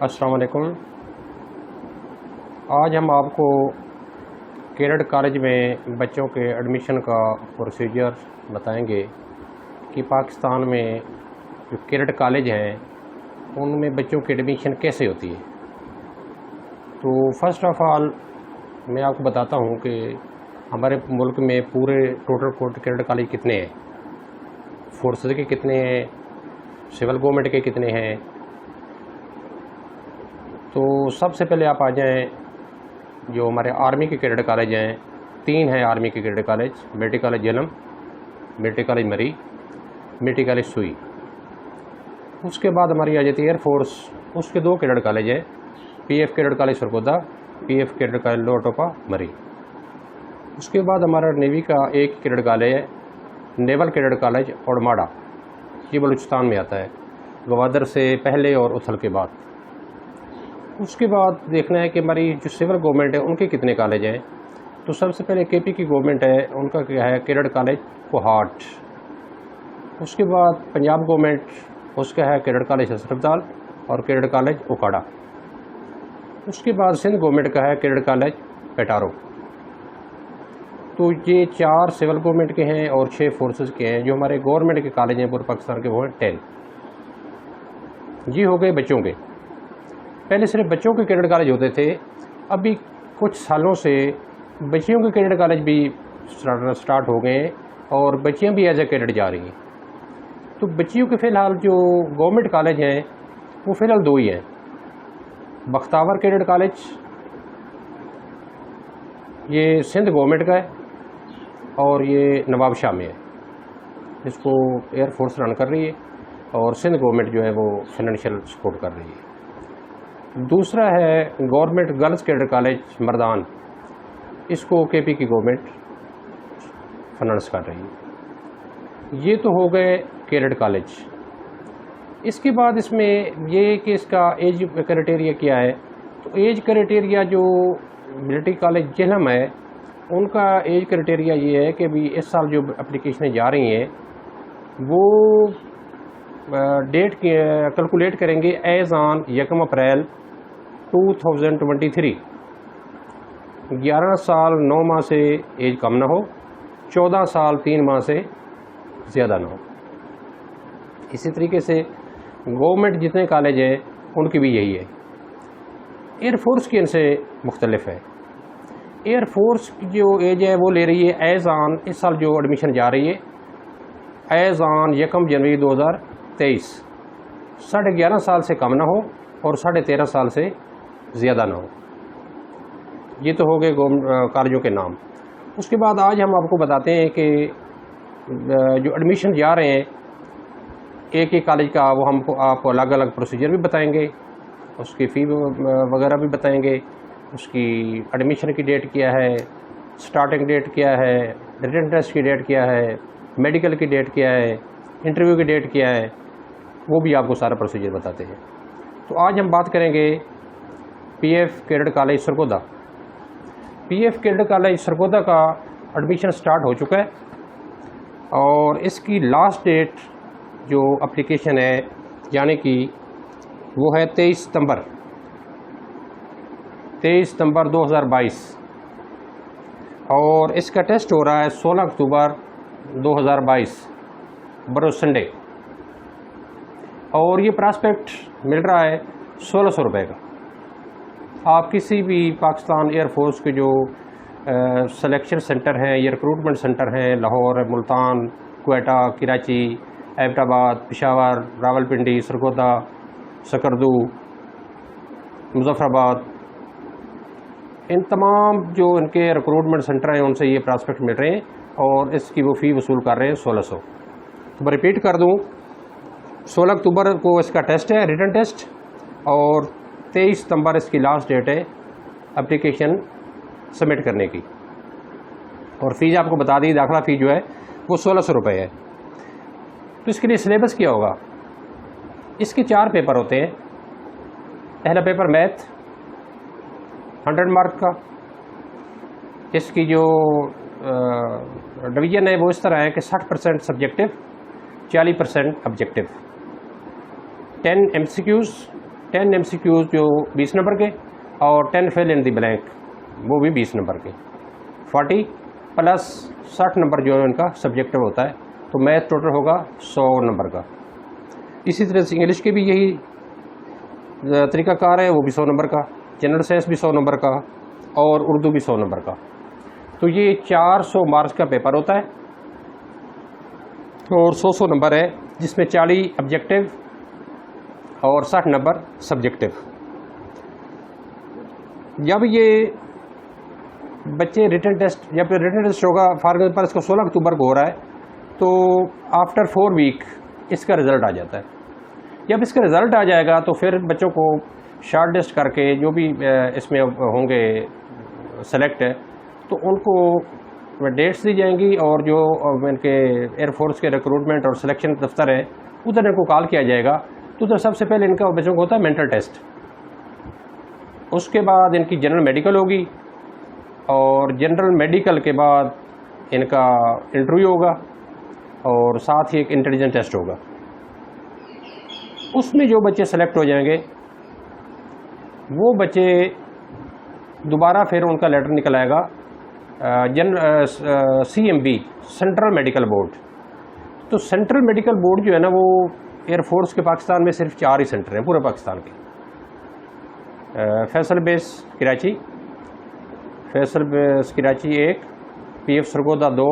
अस्सलाम वालेकुम। आज हम आपको केरट कॉलेज में बच्चों के एडमिशन का प्रोसीजर बताएंगे कि पाकिस्तान में जो केरट कॉलेज हैं उनमें बच्चों की एडमिशन कैसे होती है। तो फर्स्ट ऑफ़ ऑल मैं आपको बताता हूँ कि हमारे मुल्क में पूरे टोटल केरट कॉलेज कितने हैं, फोर्सेस के कितने हैं, सिविल गवर्नमेंट के कितने हैं। तो सबसे पहले आप आ जाएं, जो हमारे आर्मी के कैडेट कॉलेज हैं, 3 हैं आर्मी के cadet college, military college Jhelum, military college मरी, मिलिट्री कॉलेज सुई। उसके बाद हमारी आ जाती है एयरफोर्स, उसके 2 कैडेट कॉलेज हैं, PF cadet college Sargodha, PF cadet college lower टोपा मरी। उसके बाद हमारा नेवी का एक कैडेट कॉलेज है, नेवल कैडेट कॉलेज ओडमाड़ा, ये बलूचिस्तान में आता है, गवादर से पहले और उथल के बाद। उसके बाद देखना है कि हमारी जो सिविल गवर्नमेंट है उनके कितने कॉलेज हैं। तो सबसे पहले केपी की गवर्नमेंट है, उनका क्या है, कैडेट कॉलेज कोहाट। उसके बाद पंजाब गवर्नमेंट, उसका है कैडेट कॉलेज हसरतदाल और कैडेट कॉलेज ओकाड़ा। उसके बाद सिंध गवर्नमेंट का है कैडेट कॉलेज पेटारो। तो ये 4 सिविल गवर्नमेंट के हैं और 6 फोर्सेस के हैं। जो हमारे गवर्नमेंट के कॉलेज हैं पूरे पाकिस्तान के वो हैं 10। ये हो गए बच्चों के। पहले सिर्फ बच्चों के कैडेट कॉलेज होते थे, अभी कुछ सालों से बच्चियों के कैडेट कॉलेज भी स्टार्ट हो गए और बच्चियां भी एज ए कैडेट जा रही हैं। तो बच्चियों के फ़िलहाल जो गवर्नमेंट कॉलेज हैं वो फ़िलहाल 2 ही हैं, बख्तावर कैडेट कॉलेज, ये सिंध गवर्नमेंट का है, और ये नवाब शाह में है, इसको एयरफोर्स रन कर रही है और सिंध गवर्नमेंट जो है वो फाइनेंशियल सपोर्ट कर रही है। दूसरा है government girls cadet college Mardan, इसको केपी की गवर्नमेंट फाइनेंस कर रही है। ये तो हो गए कैडेट कॉलेज। इसके बाद इसमें ये कि इसका एज क्राइटेरिया क्या है। तो एज क्राइटेरिया जो मिलिट्री कॉलेज झेलम है उनका एज क्राइटेरिया ये है कि भी इस साल जो एप्लीकेशनें जा रही हैं वो डेट कैलकुलेट करेंगे एज ऑन 1 अप्रैल 2023। 11 साल 9 माह से एज कम ना हो, 14 साल 3 माह से ज़्यादा ना हो। इसी तरीके से गवर्नमेंट जितने कॉलेज हैं उनकी भी यही है। एयरफोर्स की इनसे मुख्तलिफ है। एयरफोर्स की जो एज है वो ले रही है एज ऑन, इस साल जो एडमिशन जा रही है एज ऑन 1 जनवरी 2023, 11.5 साल से कम ना हो और 13.5 साल से ज़्यादा ना हो। ये तो हो गए कॉलेजों के नाम। उसके बाद आज हम आपको बताते हैं कि जो एडमिशन जा रहे हैं एक एक कॉलेज का, वो हमको आपको अलग अलग प्रोसीजर भी बताएंगे, उसकी फ़ी वगैरह भी बताएंगे, उसकी एडमिशन की डेट क्या है, स्टार्टिंग डेट क्या है, रिटन टेस्ट की डेट क्या है, मेडिकल की डेट क्या है, इंटरव्यू की डेट क्या है, वो भी आपको सारा प्रोसीजर बताते हैं। तो आज हम बात करेंगे PF cadet college Sargodha. PF cadet college Sargodha का एडमिशन स्टार्ट हो चुका है और इसकी लास्ट डेट जो एप्लीकेशन है यानी कि वो है 23 सितंबर 2022 और इसका टेस्ट हो रहा है 16 अक्टूबर 2022 बरोज़ संडे। और ये प्रॉस्पेक्ट मिल रहा है 1600 रुपये का। आप किसी भी पाकिस्तान एयरफोर्स के जो सिलेक्शन सेंटर हैं या रिक्रूटमेंट सेंटर हैं, लाहौर, मुल्तान, क्वेटा, कराची, एबटाबाद, पेशावर, रावलपिंडी, सरगोदा, सकरदू, मुजफ्फराबाद, इन तमाम जो इनके रिक्रूटमेंट सेंटर हैं उनसे ये प्रॉस्पेक्ट मिल रहे हैं और इसकी वो फ़ी वसूल कर रहे हैं 1600। तो मैं रिपीट कर दूँ, 16 अक्टूबर को इसका टेस्ट है, रिटन टेस्ट, और 23 सितंबर इसकी लास्ट डेट है एप्लीकेशन सबमिट करने की। और फ़ीस आपको बता दी, दाखिला फ़ी जो है वो 1600 रुपये है। तो इसके लिए सिलेबस क्या होगा, इसके 4 पेपर होते हैं। पहला पेपर मैथ 100 मार्क का, इसकी जो डिवीज़न है वो इस तरह है कि 60% सब्जेक्टिव, 40% ऑब्जेक्टिव, 10 MCQs, 10 MCQs जो 20 नंबर के और 10 फेल इन द ब्लैंक वो भी 20 नंबर के, 40 प्लस 60 नंबर जो है उनका सब्जेक्टिव होता है। तो मैथ टोटल होगा 100 नंबर का। इसी तरह से इंग्लिश के भी यही तरीक़ाकार है, वो भी 100 नंबर का, जनरल साइंस भी 100 नंबर का और उर्दू भी 100 नंबर का। तो ये 400 मार्क्स का पेपर होता है और 100 नंबर है, जिसमें 40 ऑब्जेक्टिव और 60 नंबर सब्जेक्टिव। जब ये बच्चे रिटन टेस्ट, जब रिटन टेस्ट होगा फॉर एग्जाम्पल इसका 16 अक्टूबर को हो रहा है, तो आफ्टर 4 वीक इसका रिज़ल्ट आ जाता है। जब इसका रिज़ल्ट आ जाएगा तो फिर बच्चों को शॉर्ट लिस्ट करके जो भी इसमें होंगे सेलेक्ट है, तो उनको डेट्स दी जाएंगी और जो इनके एयरफोर्स के रिक्रूटमेंट और सिलेक्शन दफ्तर है उधर इनको कॉल किया जाएगा। तो उधर सबसे पहले इनका बच्चों को होता है मेंटल टेस्ट, उसके बाद इनकी जनरल मेडिकल होगी और जनरल मेडिकल के बाद इनका इंटरव्यू होगा और साथ ही एक इंटेलिजेंस टेस्ट होगा। उसमें जो बच्चे सेलेक्ट हो जाएंगे वो बच्चे दोबारा फिर उनका लेटर निकल आएगा CMB सेंट्रल मेडिकल बोर्ड। तो सेंट्रल मेडिकल बोर्ड जो है ना, वो एयरफोर्स के पाकिस्तान में सिर्फ 4 ही सेंटर हैं पूरे पाकिस्तान के। Faisal base Karachi, Faisal base Karachi 1, PF Sargodha 2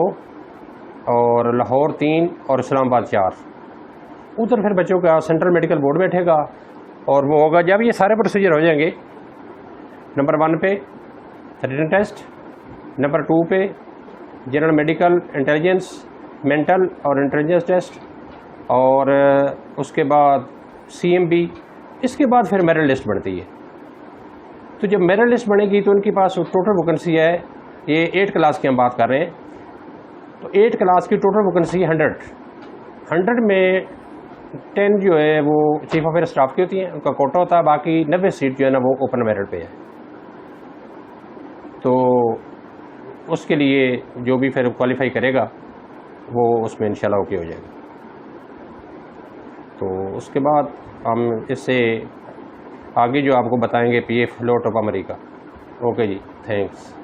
और लाहौर 3 और इस्लामाबाद 4। उधर फिर बच्चों का सेंट्रल मेडिकल बोर्ड बैठेगा और वो होगा जब ये सारे प्रोसीजर हो जाएंगे। नंबर 1 पे रिटन टेस्ट, नंबर 2 पे जनरल मेडिकल, इंटेलिजेंस, मेंटल और इंटेलिजेंस टेस्ट, और उसके बाद CMB। इसके बाद फिर मेरिट लिस्ट बढ़ती है। तो जब मेरिट लिस्ट बनेगी तो उनके पास टोटल वैकेंसी है, ये 8 क्लास की हम बात कर रहे हैं, तो 8 क्लास की टोटल वैकेंसी 100 में 10 जो है वो चीफ ऑफ एयर स्टाफ की होती हैं, उनका कोटा होता है, बाकी 90 सीट जो है ना वो ओपन मेरिट पे है। तो उसके लिए जो भी फिर क्वालिफाई करेगा वो उसमें इंशाल्लाह ओके हो जाएगा। तो उसके बाद हम इससे आगे जो आपको बताएंगे PF lot of America. Okay जी, थैंक्स।